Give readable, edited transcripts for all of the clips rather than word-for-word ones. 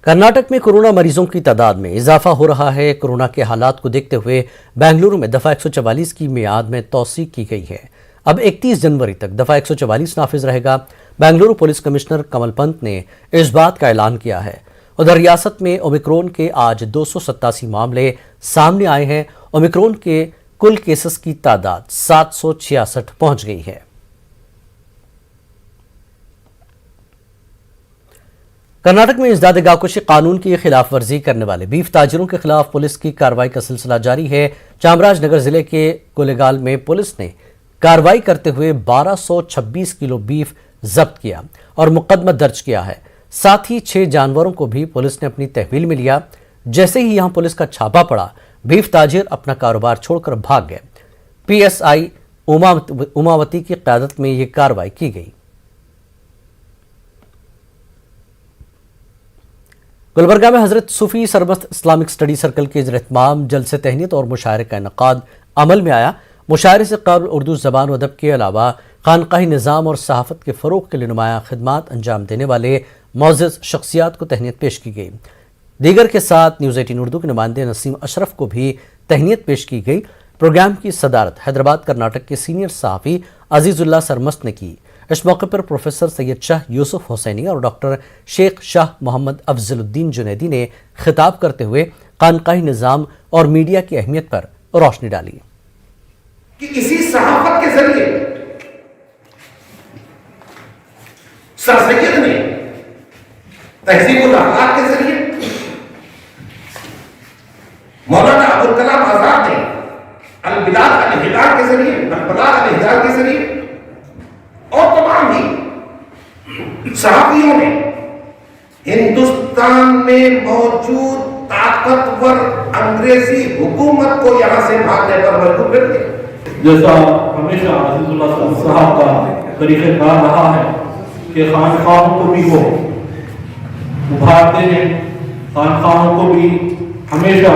کرناٹک میں کورونا مریضوں کی تعداد میں اضافہ ہو رہا ہے۔ کورونا کے حالات کو دیکھتے ہوئے بنگلورو میں دفعہ 144 کی میعاد میں توسیع کی گئی ہے۔ اب 31 جنوری تک دفعہ 144 نافذ رہے گا۔ بنگلورو پولیس کمشنر کمل پنت نے اس بات کا اعلان کیا ہے۔ ادھر ریاست میں اومیکرون کے آج 287 معاملے سامنے آئے ہیں۔ اومیکرون کے کل کیسز کی تعداد 766 پہنچ گئی ہے۔ کرناٹک میں ازداد گاکوشی قانون کی خلاف ورزی کرنے والے بیف تاجروں کے خلاف پولیس کی کارروائی کا سلسلہ جاری ہے۔ چامراج نگر ضلع کے کولےگال میں پولیس نے کارروائی کرتے ہوئے 1226 کلو بیف ضبط کیا اور مقدمہ درج کیا ہے۔ ساتھ ہی 6 جانوروں کو بھی پولیس نے اپنی تحویل میں لیا۔ جیسے ہی یہاں پولیس کا چھاپا پڑا، بیف تاجر اپنا کاروبار چھوڑ کر بھاگ گئے۔ پی ایس آئی اماوتی کی قیادت میں یہ کارروائی کی گئی۔ گلبرگہ میں حضرت صوفی سرمست اسلامک سٹڈی سرکل کے زیر اہتمام جلسہ تہنیت اور مشاعرے کا انعقاد عمل میں آیا۔ مشاعرے سے قبل اردو زبان و ادب کے علاوہ خانقاہی نظام اور صحافت کے فروغ کے لیے نمایاں خدمات انجام دینے والے معزز شخصیات کو تہنیت پیش کی گئی۔ دیگر کے ساتھ نیوز 18 اردو کے نمائندے نسیم اشرف کو بھی تہنیت پیش کی گئی۔ پروگرام کی صدارت حیدرآباد کرناٹک کے سینئر صحافی عزیز اللہ سرمست نے کی۔ اس موقع پر پروفیسر سید شاہ یوسف حسینی اور ڈاکٹر شیخ شاہ محمد افضل الدین جنیدی نے خطاب کرتے ہوئے خانقاہی نظام اور میڈیا کی اہمیت پر روشنی ڈالی۔ کہ اسی صحافت کے ذریعے سر سید نے تہذیب الاخلاق کے ذریعے، مولانا ابوالکلام آزاد نے البلاد الہدار کے ذریعے، البلاد الہدار کے ذریعے، اور تمام ہی صحافیوں نے ہندوستان میں موجود طاقتور انگریزی حکومت کو یہاں سے بھاگنے پر مجبور کر دیا۔ جیسا ہمیشہ عزیز اللہ صاحب کا طریقہ کار رہا ہے کہ خانقاہوں کو بھی وہ ابھارتے ہیں، خانقاہوں کو بھی ہمیشہ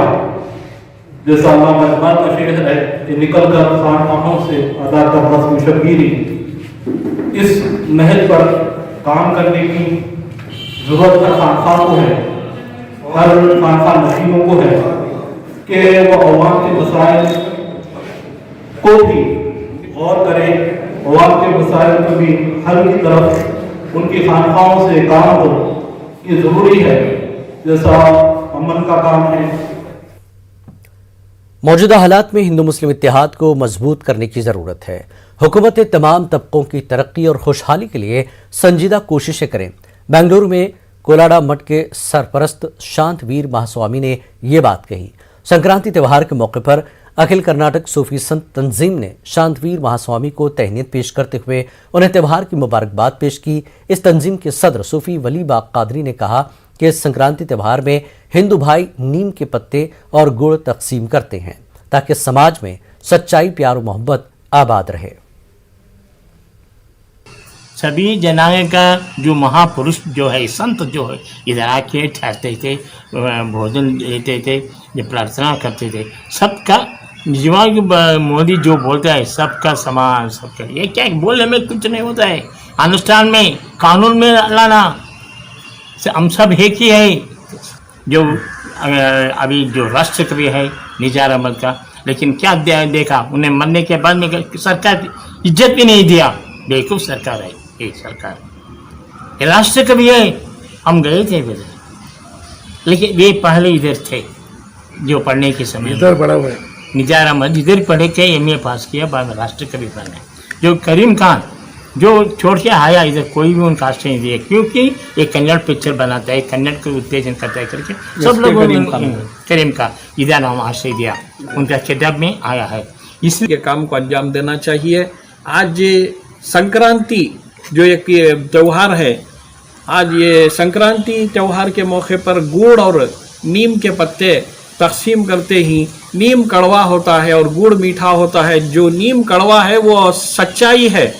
جیسا علامہ اقبال کا شعر ہے کہ نکل کر خانقاہوں سے ادا کر رسم شبیری، اس نہج پر کام کرنے کی ضرورت ہر خانقاہ کو ہے، ہر خانقاہ نشینوں کو ہے کہ وہ عوام کے مسائل کو بھی غور کرے، عوام کے مسائل کو بھی حل کی طرف ان کی خانقاہوں سے کام ہو۔ یہ ضروری ہے جیسا امن کا کام ہے۔ موجودہ حالات میں ہندو مسلم اتحاد کو مضبوط کرنے کی ضرورت ہے۔ حکومت تمام طبقوں کی ترقی اور خوشحالی کے لیے سنجیدہ کوششیں کریں۔ بنگلورو میں کولاڈا مٹھ کے سرپرست شانت ویر مہاسوامی نے یہ بات کہی۔ سنکرانتی تہوار کے موقع پر اکھل کرناٹک صوفی سنت تنظیم نے شانت ویر مہاسوامی کو تہنیت پیش کرتے ہوئے انہیں تہوار کی مبارکباد پیش کی۔ اس تنظیم کے صدر صوفی ولی باغ قادری نے کہا کہ اس سنکرانتی تہوار میں ہندو بھائی نیم کے پتے اور گڑ تقسیم کرتے ہیں تاکہ سماج میں سچائی، پیار و محبت آباد رہے۔ سبھی جنانے کا جو مہا پروش جو ہے، سنت جو ہے، ادھر آ کے ٹھہرتے تھے، بھوجن دیتے تھے، جو پرارتھنا کرتے تھے، سب کا جیوا مودی جو بولتا ہے سب کا سامان، سب کا یہ کیا بولنے میں کچھ نہیں ہوتا ہے۔ ہندوستان میں قانون میں لانا ہم سب ایک ہی ہے۔ جو ابھی جو راشٹر کبھی ہے نثار احمد کا، لیکن کیا دیکھا انہیں مرنے کے بعد میں سرکار عزت بھی نہیں دیا۔ بیوقوف سرکار ہے یہ سرکار۔ راشٹر کبھی ہے، ہم گئے تھے لیکن یہ پہلے ادھر تھے جو پڑھنے کے سمے ادھر پڑھا ہوا ہے۔ نثار احمد ادھر پڑھے تھے، ایم اے پاس کیا، بعد میں راشٹر کبھی پڑھنا۔ جو کریم خان جو چھوڑ کے آیا ادھر، کوئی بھی ان کا آشرے نہیں دیا، کیونکہ یہ کنڑ پکچر بناتا ہے، کنڑ کو اتےجن کرتا ہے کر کے سب لوگ کریم کا ادھر نام آشرے دیا، ان کا کتاب میں آیا ہے۔ اس کے کام کو انجام دینا چاہیے۔ آج سنکرانتی جو ایک تہوار ہے، آج یہ سنکرانتی تہوار کے موقع پر گڑ اور نیم کے پتے تقسیم کرتے ہی نیم کڑوا ہوتا ہے اور گڑ میٹھا ہوتا ہے۔ جو نیم کڑوا ہے وہ سچائی ہے،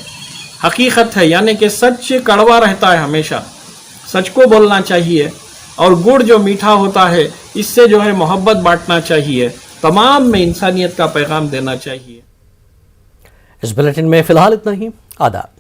حقیقت ہے، یعنی کہ سچ کڑوا رہتا ہے، ہمیشہ سچ کو بولنا چاہیے، اور گڑ جو میٹھا ہوتا ہے اس سے جو ہے محبت بانٹنا چاہیے، تمام میں انسانیت کا پیغام دینا چاہیے۔ اس بلیٹن میں فی الحال اتنا ہی۔ آداب۔